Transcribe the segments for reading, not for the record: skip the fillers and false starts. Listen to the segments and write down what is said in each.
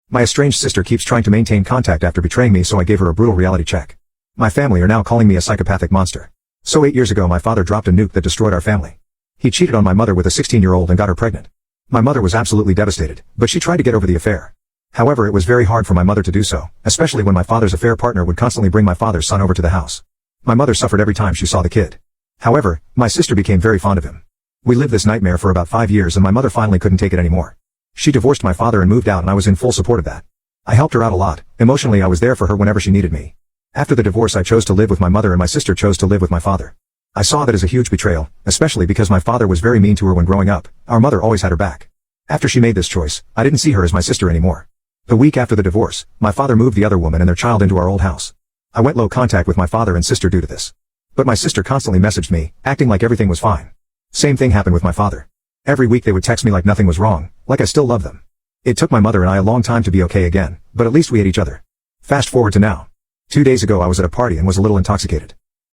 My estranged sister keeps trying to maintain contact after betraying me, so I gave her a brutal reality check. My family are now calling me a psychopathic monster. So 8 years ago my father dropped a nuke that destroyed our family. He cheated on my mother with a 16-year-old and got her pregnant. My mother was absolutely devastated, but she tried to get over the affair. However, it was very hard for my mother to do so, especially when my father's affair partner would constantly bring my father's son over to the house. My mother suffered every time she saw the kid. However, my sister became very fond of him. We lived this nightmare for about 5 years and my mother finally couldn't take it anymore. She divorced my father and moved out, and I was in full support of that. I helped her out a lot. Emotionally, I was there for her whenever she needed me. After the divorce, I chose to live with my mother and my sister chose to live with my father. I saw that as a huge betrayal, especially because my father was very mean to her when growing up. Our mother always had her back. After she made this choice, I didn't see her as my sister anymore. The week after the divorce, my father moved the other woman and their child into our old house. I went low contact with my father and sister due to this. But my sister constantly messaged me, acting like everything was fine. Same thing happened with my father. Every week they would text me like nothing was wrong, like I still love them. It took my mother and I a long time to be okay again, but at least we had each other. Fast forward to now. 2 days ago I was at a party and was a little intoxicated.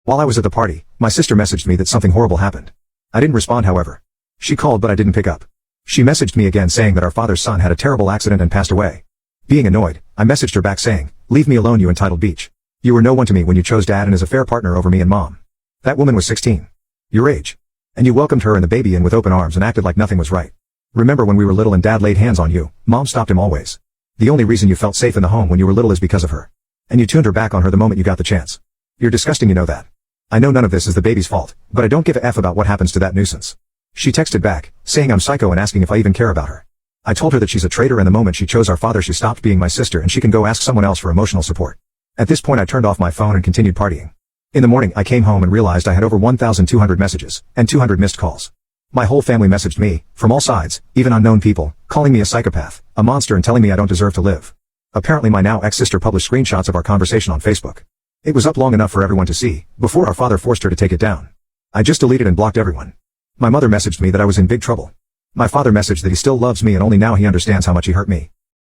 While I was at the party, my sister messaged me that something horrible happened. I didn't respond, however. She called but I didn't pick up. She messaged me again saying that our father's son had a terrible accident and passed away. Being annoyed, I messaged her back saying, "Leave me alone, you entitled beach. You were no one to me when you chose dad and his affair partner over me and mom. That woman was 16. Your age. And you welcomed her and the baby in with open arms and acted like nothing was right. Remember when we were little and dad laid hands on you, mom stopped him always. The only reason you felt safe in the home when you were little is because of her. And you turned her back on her the moment you got the chance. You're disgusting, you know that. I know none of this is the baby's fault, but I don't give a F about what happens to that nuisance." She texted back, saying I'm psycho and asking if I even care about her. I told her that she's a traitor and the moment she chose our father she stopped being my sister and she can go ask someone else for emotional support. At this point I turned off my phone and continued partying. In the morning I came home and realized I had over 1,200 messages, and 200 missed calls. My whole family messaged me, from all sides, even unknown people, calling me a psychopath, a monster and telling me I don't deserve to live. Apparently my now ex-sister published screenshots of our conversation on Facebook. It was up long enough for everyone to see, before our father forced her to take it down. I just deleted and blocked everyone. My mother messaged me that I was in big trouble. My father messaged that he still loves me and only now he understands how much he hurt me.